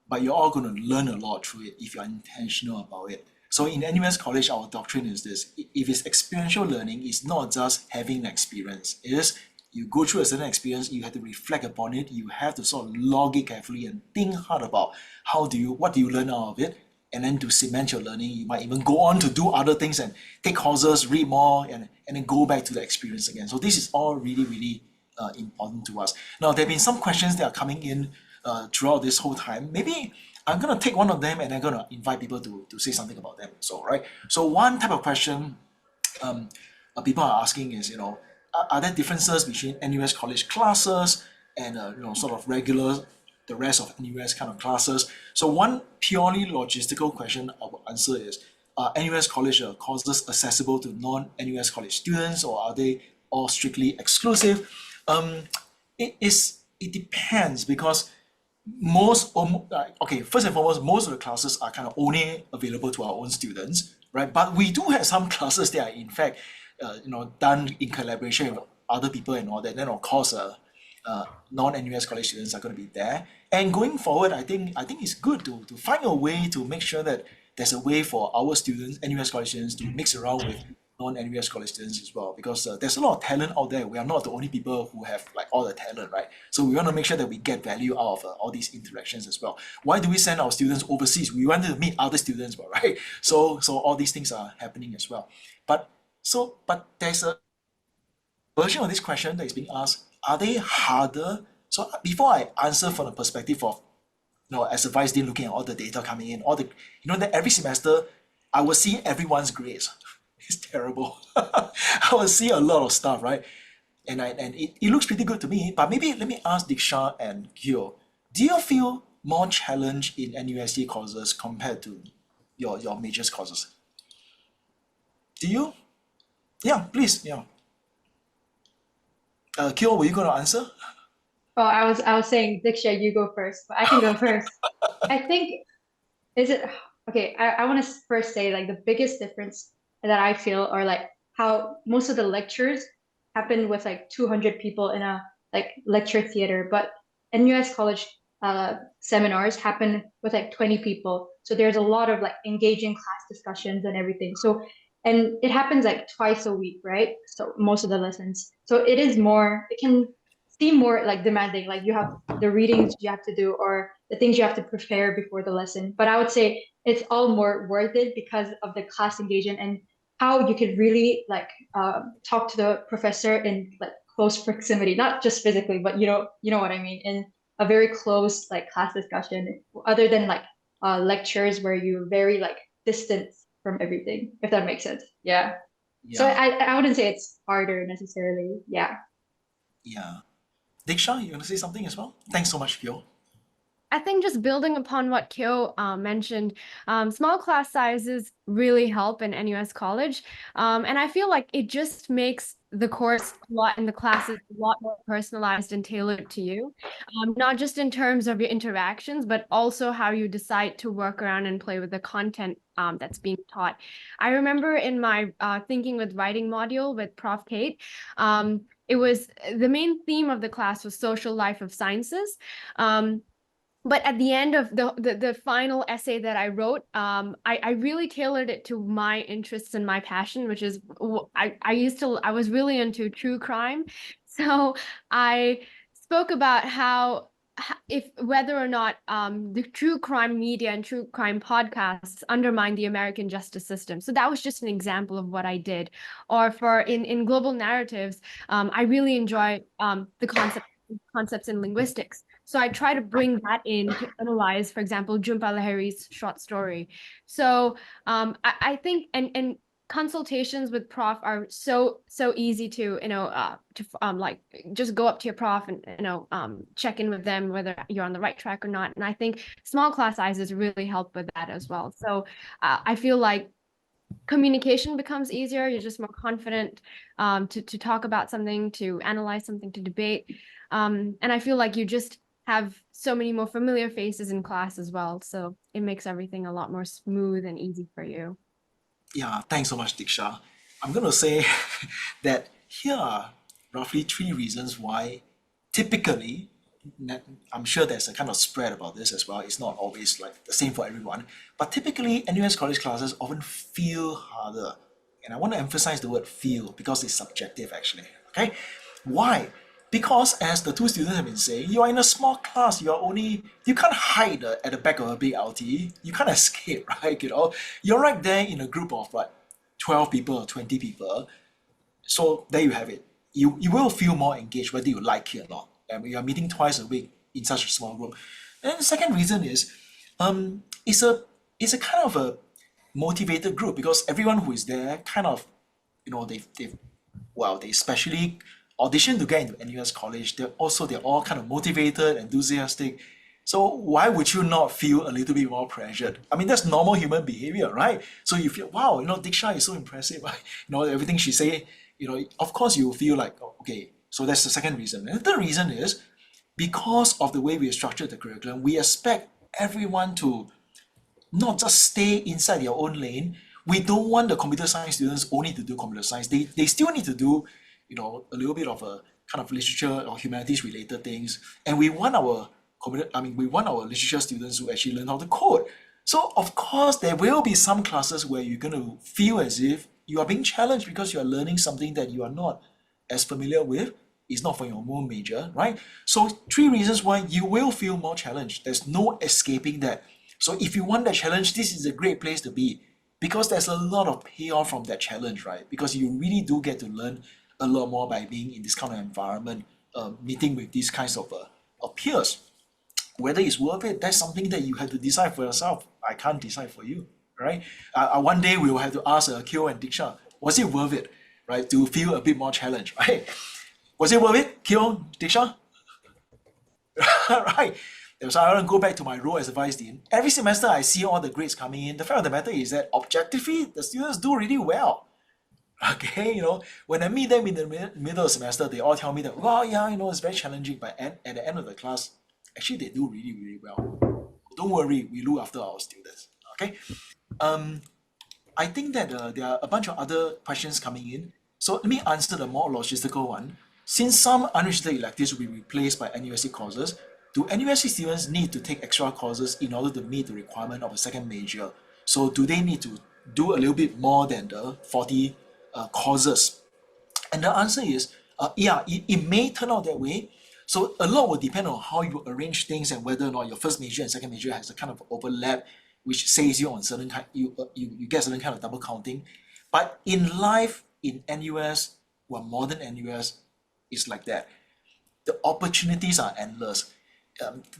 But you're all going to learn a lot through it if you're intentional about it. So in NUS College, our doctrine is this: if it's experiential learning, it's not just having an experience. It is you go through a certain experience, you have to reflect upon it, you have to sort of log it carefully and think hard about what do you learn out of it. And then to cement your learning, you might even go on to do other things and take courses, read more, and then go back to the experience again. So this is all really, really important to us. Now, there have been some questions that are coming in throughout this whole time. Maybe I'm going to take one of them and I'm going to invite people to say something about them. So, right. So one type of question people are asking is, are there differences between NUS College classes and, sort of the rest of NUS kind of classes? So one purely logistical question I will answer is, are NUS College courses accessible to non-NUS College students, or are they all strictly exclusive? It depends, because first and foremost, most of the classes are kind of only available to our own students, right? But we do have some classes that are in fact, done in collaboration with other people and all that. Then of course, non-NUS College students are going to be there. And going forward, I think it's good to find a way to make sure that there's a way for our students, NUS College students, to mix around with non-NUS College students as well, because there's a lot of talent out there. We are not the only people who have like all the talent, right? So we want to make sure that we get value out of all these interactions as well. Why do we send our students overseas? We want to meet other students, right? So all these things are happening as well. But there's a version of this question that is being asked: are they harder? So before I answer from the perspective of, as a vice dean looking at all the data coming in, that every semester I will see everyone's grades. It's terrible. I will see a lot of stuff, right? And it looks pretty good to me. But maybe let me ask Diksha and Gyo, do you feel more challenged in NUSC courses compared to your majors courses? Do you? Yeah, please. Yeah. Kyo, were you going to answer? Oh, I was saying, Diksha, you go first, but I can go first. I think, okay, I want to first say like the biggest difference that I feel, or like how most of the lectures happen with like 200 people in a like lecture theater, but NUS College seminars happen with like 20 people. So there's a lot of like engaging class discussions and everything. So, and it happens like twice a week, right? So most of the lessons. So it can seem more like demanding, like you have the readings you have to do or the things you have to prepare before the lesson. But I would say it's all more worth it because of the class engagement and how you could really like talk to the professor in like close proximity, not just physically, but you know what I mean, in a very close like class discussion, other than like lectures where you're very like distant from everything, if that makes sense. Yeah. So I wouldn't say it's harder necessarily. Yeah. Yeah. Diksha, you want to say something as well? Thanks so much, Kyo. I think just building upon what Kyo mentioned, small class sizes really help in NUS College. And I feel like it just makes the course a lot and the classes a lot more personalized and tailored to you, not just in terms of your interactions, but also how you decide to work around and play with the content that's being taught. I remember in my Thinking with Writing module with Prof. Kate, it was the main theme of the class was social life of sciences. But at the end of the final essay that I wrote, I really tailored it to my interests and my passion, which is I was really into true crime. So I spoke about how if whether or not the true crime media and true crime podcasts undermine the American justice system. So that was just an example of what I did. Or for in global narratives, I really enjoy the concepts in linguistics. So I try to bring that in to analyze, for example, Jhumpa Lahiri's short story. So I think and consultations with prof are so easy to like just go up to your prof and check in with them whether you're on the right track or not. And I think small class sizes really help with that as well. So I feel like communication becomes easier. You're just more confident to talk about something, to analyze something, to debate. And I feel like you just have so many more familiar faces in class as well. So it makes everything a lot more smooth and easy for you. Yeah, thanks so much, Diksha. I'm going to say that here are roughly 3 reasons why typically, I'm sure there's a kind of spread about this as well. It's not always like the same for everyone, but typically NUS College classes often feel harder. And I want to emphasize the word feel because it's subjective actually, okay? Why? Because as the 2 students have been saying, you are in a small class, you can't hide at the back of a big LT, you can't escape, right? You're right there in a group of like 12 people or 20 people. So there you have it. You will feel more engaged whether you like it or not. And we are meeting twice a week in such a small group. And the second reason is, it's a kind of a motivated group because everyone who is there kind of, they especially audition to get into NUS College. They're all kind of motivated, enthusiastic. So why would you not feel a little bit more pressured? I mean, that's normal human behavior, right? So you feel, wow, Diksha is so impressive. Everything she say, of course you feel like, oh, okay. So that's the second reason. And the third reason is because of the way we structured the curriculum, we expect everyone to not just stay inside their own lane. We don't want the computer science students only to do computer science. They still need to do, a little bit of a kind of literature or humanities related things. And we want our literature students to actually learn how to code. So of course there will be some classes where you're going to feel as if you are being challenged because you are learning something that you are not as familiar with. It's not for your own major, right? So 3 reasons why you will feel more challenged. There's no escaping that. So if you want that challenge, this is a great place to be because there's a lot of payoff from that challenge, right? Because you really do get to learn a lot more by being in this kind of environment meeting with these kinds of peers. Whether it's worth it, that's something that you have to decide for yourself. I can't decide for you, right? One day we will have to ask Kyo and Diksha, was it worth it, right? To feel a bit more challenged, right? Was it worth it, Kyo, Diksha? Right. So I want to go back to my role as a vice dean. Every semester I see all the grades coming in. The fact of the matter is that objectively, the students do really well. Okay, when I meet them in the middle of the semester, they all tell me that, well, yeah, it's very challenging, but at the end of the class, actually they do really, really well. Don't worry, we look after our students. Okay. I think that there are a bunch of other questions coming in. So let me answer the more logistical one. Since some unrestricted electives will be replaced by NUSC courses, do NUSC students need to take extra courses in order to meet the requirement of a second major? So do they need to do a little bit more than the 40 courses? And the answer is, yeah, it may turn out that way. So a lot will depend on how you arrange things and whether or not your first major and second major has a kind of overlap, which saves you on certain kind, you get certain kind of double counting. But in life, in NUS, or modern NUS, it's like that. The opportunities are endless.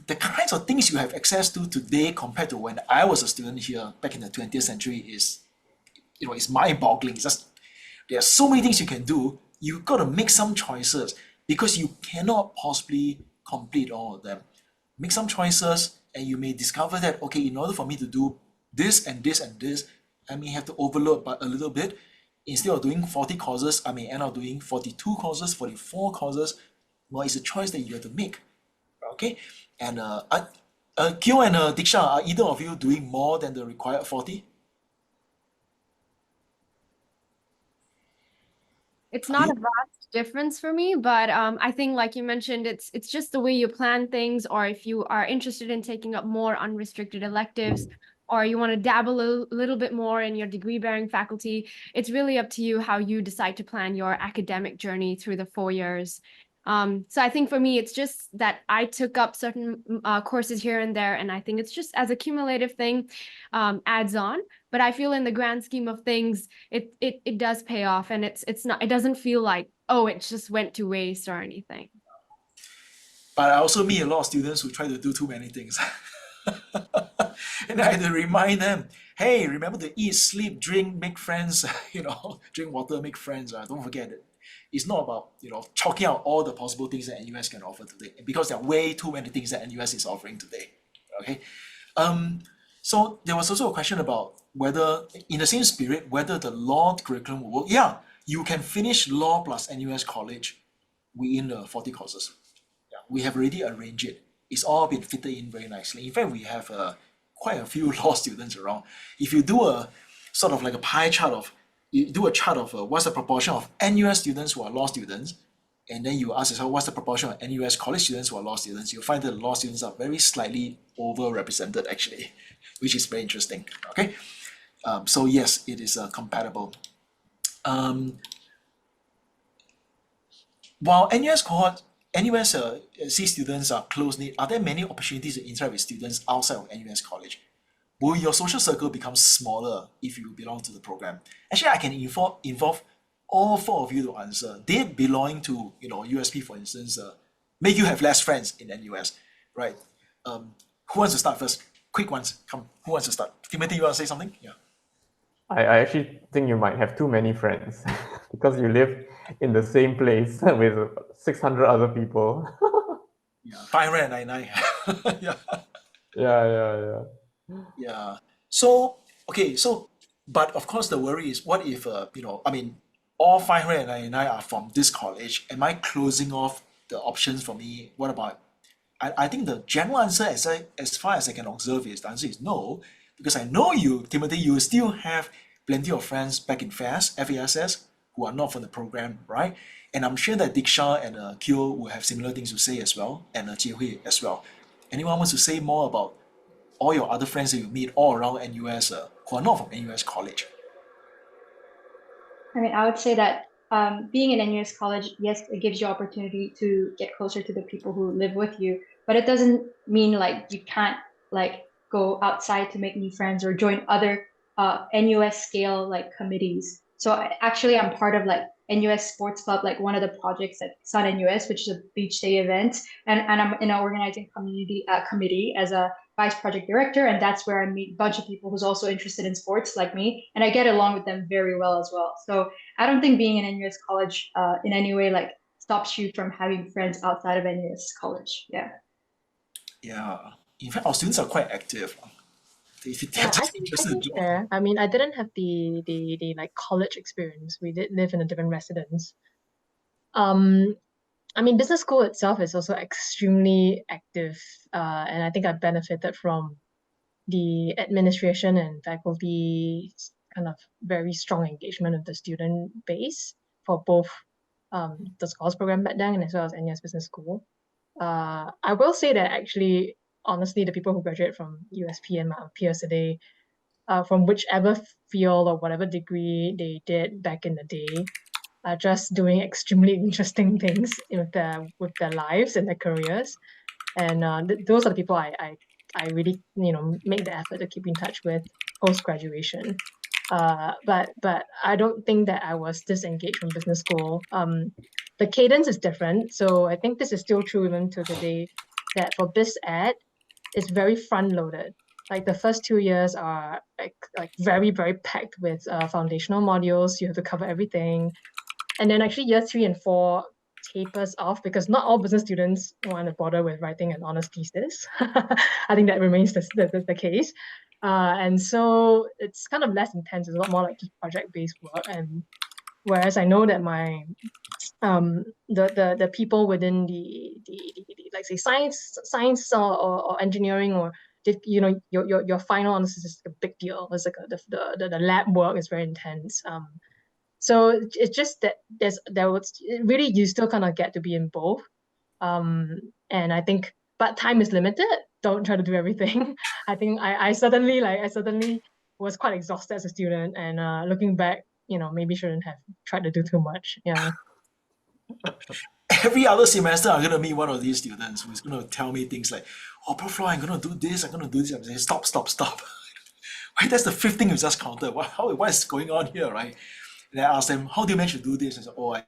The kinds of things you have access to today compared to when I was a student here back in the 20th century is, it's mind-boggling. It's just, there are so many things you can do. You've got to make some choices because you cannot possibly complete all of them. Make some choices and you may discover that, okay, in order for me to do this and this and this, I may have to overload by a little bit. Instead of doing 40 courses, I may end up doing 42 courses, 44 courses. Well, it's a choice that you have to make. Okay? And Kyo and Diksha, are either of you doing more than the required 40? It's not a vast difference for me, but I think, like you mentioned, it's just the way you plan things, or if you are interested in taking up more unrestricted electives, or you want to dabble a little bit more in your degree-bearing faculty, it's really up to you how you decide to plan your academic journey through the 4 years. So I think for me, it's just that I took up certain courses here and there, and I think it's just as a cumulative thing, adds on. But I feel in the grand scheme of things, it does pay off, and it doesn't feel like, oh, it just went to waste or anything. But I also meet a lot of students who try to do too many things. And I had to remind them, hey, remember to eat, sleep, drink, make friends, drink water, make friends. Don't forget it. It's not about, chalking out all the possible things that NUS can offer today, because there are way too many things that NUS is offering today. Okay. So there was also a question about whether, in the same spirit, whether the law curriculum will work. Yeah, you can finish law plus NUS College within the 40 courses. Yeah, we have already arranged it. It's all been fitted in very nicely. In fact, we have quite a few law students around. If you do a sort of like a pie chart of, you do a chart of what's the proportion of NUS students who are law students, and then you ask yourself what's the proportion of NUS college students who are law students, you'll find that the law students are very slightly overrepresented actually, which is very interesting. Okay, so yes, it is compatible. While NUS C students are close-knit, are there many opportunities to interact with students outside of NUS College? Will your social circle become smaller if you belong to the program? Actually, I can involve all four of you to answer. They belonging to USP, for instance, make you have less friends in NUS, right? Who wants to start first? Quick ones, come. Who wants to start? Timothy, you want to say something? Yeah. I actually think you might have too many friends because you live in the same place with 600 other people. Yeah, 599. Yeah. Yeah. Yeah. So, okay, but of course the worry is, what if, all 599 are from this college? Am I closing off the options for me? What about, I think the general answer, as far as I can observe, is the answer is no, because I know you, Timothy, you still have plenty of friends back in FASS, who are not from the program, right? And I'm sure that Diksha and Kyo will have similar things to say as well, and Jie Hui as well. Anyone wants to say more about all your other friends that you meet all around NUS who are not from NUS College? I would say that being in NUS College, yes, it gives you opportunity to get closer to the people who live with you, but it doesn't mean like you can't like go outside to make new friends or join other NUS scale like committees. So actually, I'm part of like NUS Sports Club, like one of the projects at Sun NUS, which is a beach day event. And I'm in an organizing committee as a vice project director. And that's where I meet a bunch of people who's also interested in sports like me. And I get along with them very well as well. So I don't think being in NUS College in any way like stops you from having friends outside of NUS College. Yeah. Yeah. In fact, our students are quite active. If they're Yeah, I just think interested in job. fair. I mean, I didn't have the like college experience. We did live in a different residence. Um, I mean, business school itself is also extremely active, and I think I benefited from the administration and faculty kind of very strong engagement of the student base for both the scholars program back then and as well as NUS Business School. I will say that actually, honestly, the people who graduate from USP and my peers today, from whichever field or whatever degree they did back in the day, are just doing extremely interesting things with their lives and their careers. And those are the people I really make the effort to keep in touch with post graduation. But I don't think that I was disengaged from business school. The cadence is different, so I think this is still true even to today. That for biz ed, it's very front loaded. Like the first 2 years are like very packed with foundational modules. You have to cover everything, and then actually year 3 and 4 tapers off because not all business students want to bother with writing an honest thesis. I think that remains the case. And so it's kind of less intense. It's a lot more like just project-based work. And whereas I know that my the people within the like say science or engineering or your final honors is a big deal. It's like the lab work is very intense. So it's just that there was really you still kind of get to be in both. And I think, but time is limited. Don't try to do everything. I think I certainly was quite exhausted as a student, and looking back, maybe shouldn't have tried to do too much. Yeah. Every other semester, I'm gonna meet one of these students who's gonna tell me things like, "Oh, Prof. Law, I'm gonna do this. I'm gonna do this." I'm saying, "Stop! Wait, that's the fifth thing you just counted. What is going on here, right?" And I asked them, "How do you manage to do this?" I said, "Oh, I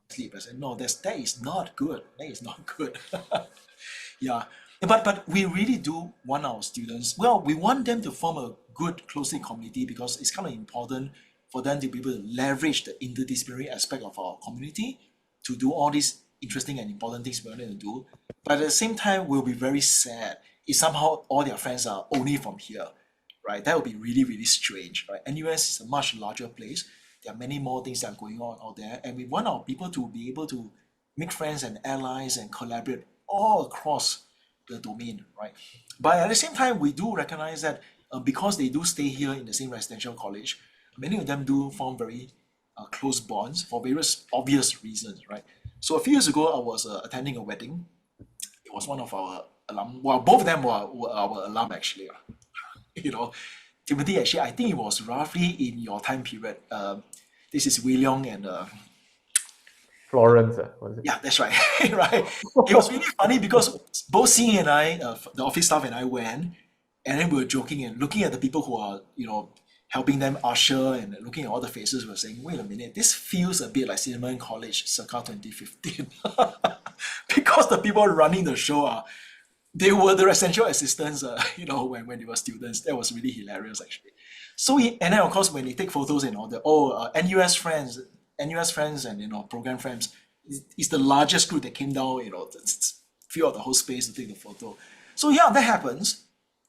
sleep." I said, "No, that is not good. That is not good." Yeah, but we really do want our students. Well, we want them to form a good, close knit community because it's kind of important for them to be able to leverage the interdisciplinary aspect of our community to do all these interesting and important things we want them to do. But at the same time, we'll be very sad if somehow all their friends are only from here, right? That would be really, really strange, right? NUS is a much larger place. There are many more things that are going on out there, and we want our people to be able to make friends and allies and collaborate all across the domain, right? But at the same time, we do recognize that because they do stay here in the same residential college, many of them do form very close bonds for various obvious reasons, right? So a few years ago, I was attending a wedding. It was one of our alum. Well, both of them were our alum actually. Timothy, actually, I think it was roughly in your time period. This is Wee Leong and Florence, was it? yeah, that's right. Right. It was really funny because both Sing and I, the office staff and I went, and then we were joking and looking at the people who are, helping them usher and looking at all the faces. We were saying, wait a minute, this feels a bit like Cinnamon College circa 2015. Because the people running the show they were the residential assistants, when they were students. That was really hilarious, actually. So, and then of course, when they take photos and all that, NUS friends and program friends is the largest group that came down, fill out the whole space to take the photo. So yeah, that happens.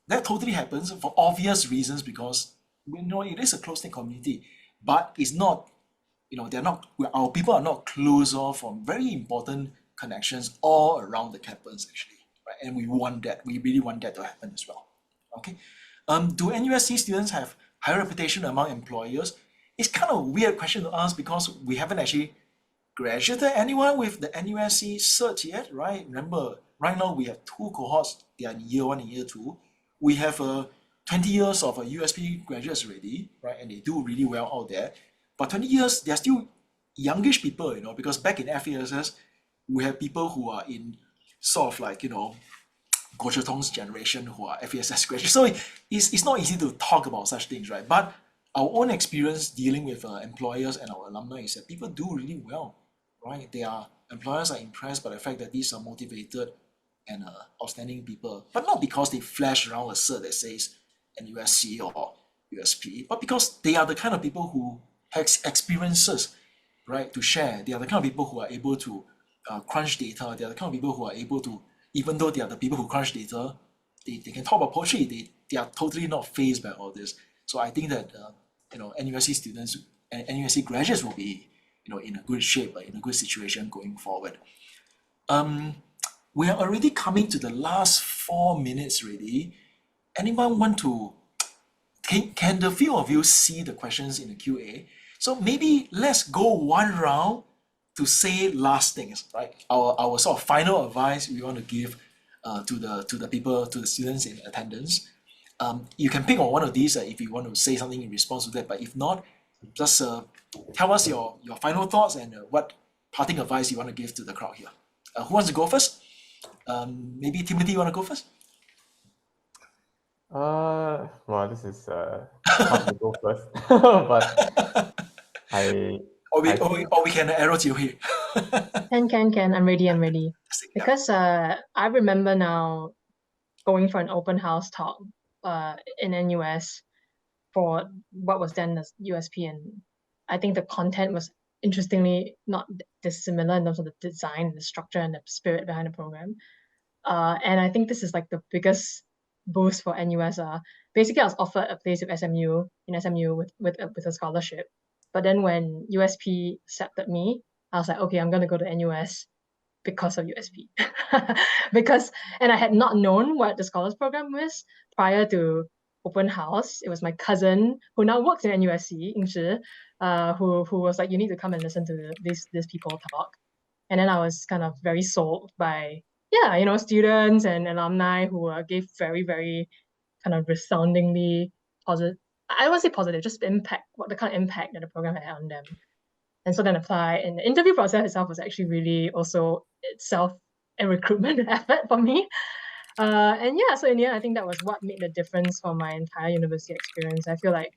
That totally happens for obvious reasons because it is a close-knit community, but it's not, our people are not closed off from very important connections all around the campus, actually. Right? And we want that. We really want that to happen as well. Okay. Do NUSC students have higher reputation among employers? It's kind of a weird question to ask because we haven't actually graduated anyone with the NUSC cert yet, right? Remember, right now we have 2 cohorts. They are in year 1 and year 2. We have 20 years of USP graduates already, right? And they do really well out there. But 20 years, they're still youngish people, because back in FASS, we have people who are in sort of like, Goh Chok Tong's generation who are FASS graduates. So it's not easy to talk about such things, right? But our own experience dealing with employers and our alumni is that people do really well, right? Employers are impressed by the fact that these are motivated and outstanding people, but not because they flash around a cert that says NUSC or USP, but because they are the kind of people who have experiences, right, to share. They are the kind of people who are able to crunch data. They are the kind of people who are able to, even though they are the people who crunch data, they can talk about poetry. They are totally not fazed by all this. So I think that NUSC students and NUSC graduates will be in a good shape, in a good situation going forward. We are already coming to the last 4 minutes already. Anyone want to? Can the few of you see the questions in the QA? So maybe let's go one round to say last things, right? Our sort of final advice we want to give to the people, to the students in attendance. You can pick on one of these if you want to say something in response to that. But if not, just tell us your final thoughts and what parting advice you want to give to the crowd here. Who wants to go first? Maybe Timothy, you want to go first? Well, this is tough to go first, but or we can arrow to you here. Can. I'm ready. Yeah. Because I remember now going for an open house talk in NUS for what was then the USP, and I think the content was interestingly not dissimilar in terms of the design, the structure, and the spirit behind the program. And I think this is like the biggest boost for NUS. Basically, I was offered a place with SMU with a scholarship, but then when USP accepted me, I was like, okay, I'm gonna go to NUS because of USP. And I had not known what the scholars program was prior to open house. It was my cousin who now works in NUSC, Ying Shi, who was like, you need to come and listen to these people talk. And then I was kind of very sold by students and alumni who gave very, very kind of resoundingly positive. I don't want to say positive, just impact, what the kind of impact that the program had on them. And so then apply. And the interview process itself was actually really also itself a recruitment effort for me. And yeah, so in the end, I think that was what made the difference for my entire university experience. I feel like,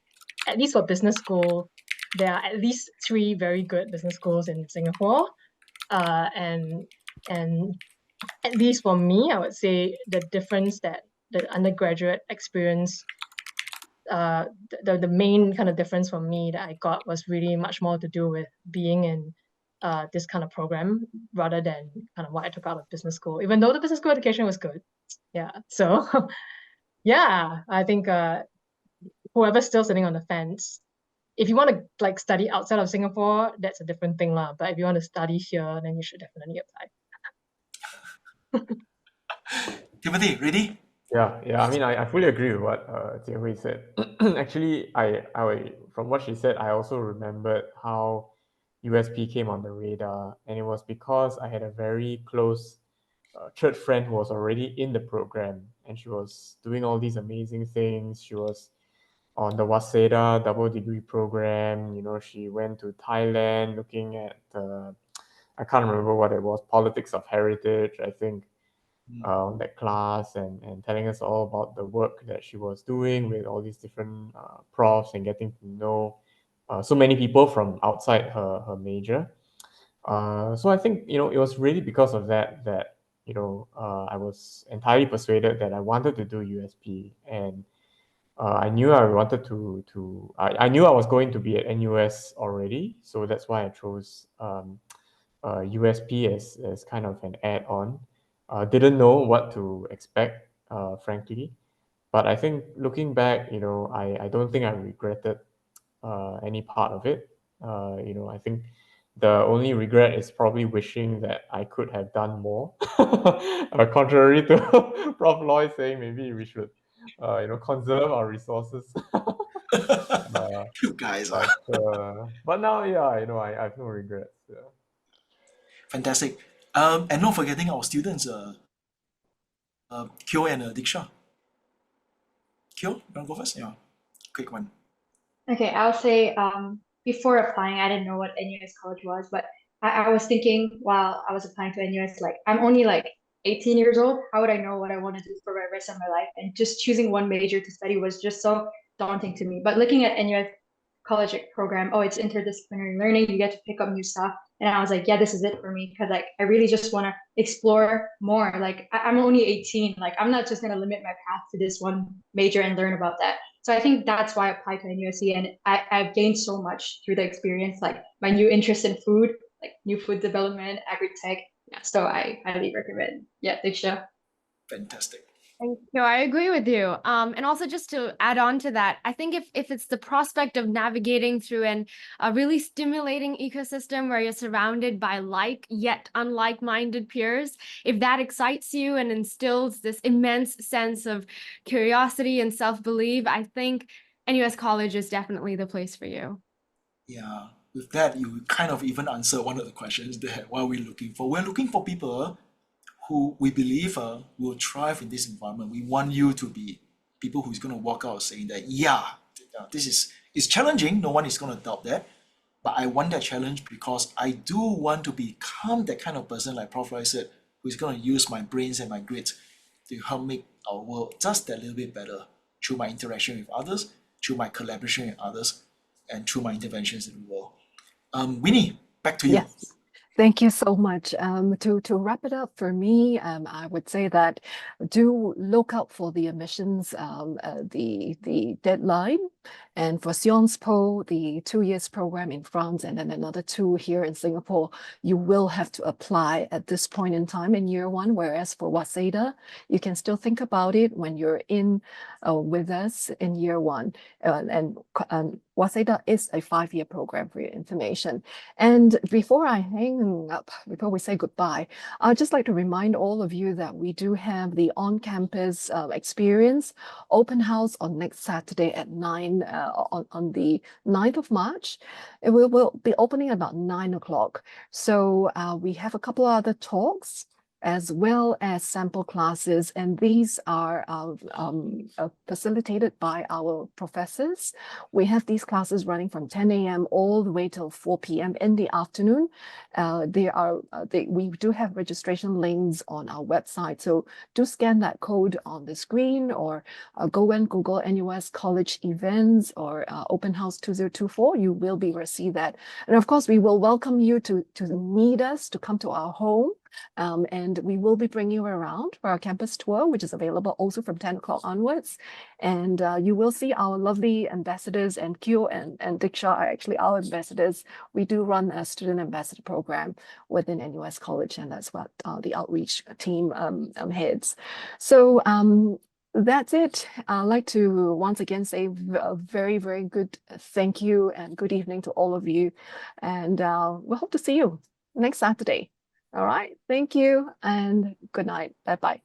at least for business school, there are at least 3 very good business schools in Singapore. And at least for me, I would say the difference that the undergraduate experience, the main kind of difference for me that I got was really much more to do with being in this kind of program rather than kind of what I took out of business school, even though the business school education was good. Yeah. So yeah, I think whoever's still sitting on the fence, if you want to like study outside of Singapore, that's a different thing lah. But if you want to study here, then you should definitely apply. Timothy, ready? Yeah. I mean, I fully agree with what Jie Hui said. Actually, I from what she said, I also remembered how USP came on the radar, and it was because I had a very close church friend who was already in the program, and she was doing all these amazing things. She was on the Waseda double degree program. She went to Thailand looking at I can't remember what it was, politics of heritage, I think, that class, and telling us all about the work that she was doing with all these different profs and getting to know so many people from outside her major. So I think, it was really because of that I was entirely persuaded that I wanted to do USP, and I knew I wanted I knew I was going to be at NUS already, so that's why I chose USP as kind of an add-on. Didn't know what to expect, frankly, but I think looking back, I don't think I regretted any part of it. I think the only regret is probably wishing that I could have done more. Contrary to Prof. Loy saying maybe we should, conserve our resources. You guys are But now, yeah, I have no regrets. Yeah. fantastic. And not forgetting our students, Kyo and Diksha. Kyo, you want to go first? Yeah, quick one. Okay, I'll say before applying, I didn't know what NUS College was, but I was thinking while I was applying to NUS, like I'm only like 18 years old. How would I know what I want to do for the rest of my life? And just choosing one major to study was just so daunting to me. But looking at NUS college program, oh, it's interdisciplinary learning, you get to pick up new stuff. And I was like, yeah, this is it for me, because like I really just want to explore more. Like I'm only 18, like I'm not just going to limit my path to this one major and learn about that. So I think that's why I applied to NUSC, and I've gained so much through the experience, like my new interest in food, like new food development, agri-tech. Yeah, so I highly recommend. Yeah, Diksha. Fantastic. Thank you. I agree with you. And also just to add on to that, I think if it's the prospect of navigating through a really stimulating ecosystem where you're surrounded by like yet unlike-minded peers, if that excites you and instills this immense sense of curiosity and self-belief, I think NUS College is definitely the place for you. Yeah, with that, you kind of even answer one of the questions that what are we looking for? We're looking for people who we believe will thrive in this environment. We want you to be people who's going to walk out saying that, yeah, this is it's challenging. No one is going to doubt that. But I want that challenge because I do want to become that kind of person, like Prof. Roy said, who's going to use my brains and my grit to help make our world just a little bit better through my interaction with others, through my collaboration with others, and through my interventions in the world. Winnie, back to you. Yes. Thank you so much. To wrap it up for me, I would say that do look out for the admissions, the deadline, and for Sciences Po, the 2 years program in France, and then another 2 here in Singapore. You will have to apply at this point in time in year 1, whereas for Waseda, you can still think about it when you're in with us in year 1. And Waseda is a 5-year program for your information. And before I hang up, before we say goodbye, I'd just like to remind all of you that we do have the on-campus experience open house on next Saturday at 9 on the 9th of March. It will be opening about 9 o'clock. So we have a couple other talks as well as sample classes, and these are facilitated by our professors. We have these classes running from 10 a.m. all the way till 4 p.m. in the afternoon. We do have registration links on our website, so do scan that code on the screen, or go and Google NUS College events or Open House 2024. You will be able to see that. And of course, we will welcome you to meet us, to come to our home. And we will be bringing you around for our campus tour, which is available also from 10 o'clock onwards. And you will see our lovely ambassadors, and Kyo and Diksha are actually our ambassadors. We do run a student ambassador program within NUS College, and that's what the outreach team heads. So that's it. I'd like to once again say a very, very good thank you and good evening to all of you. And we hope to see you next Saturday. All right. Thank you and good night. Bye-bye.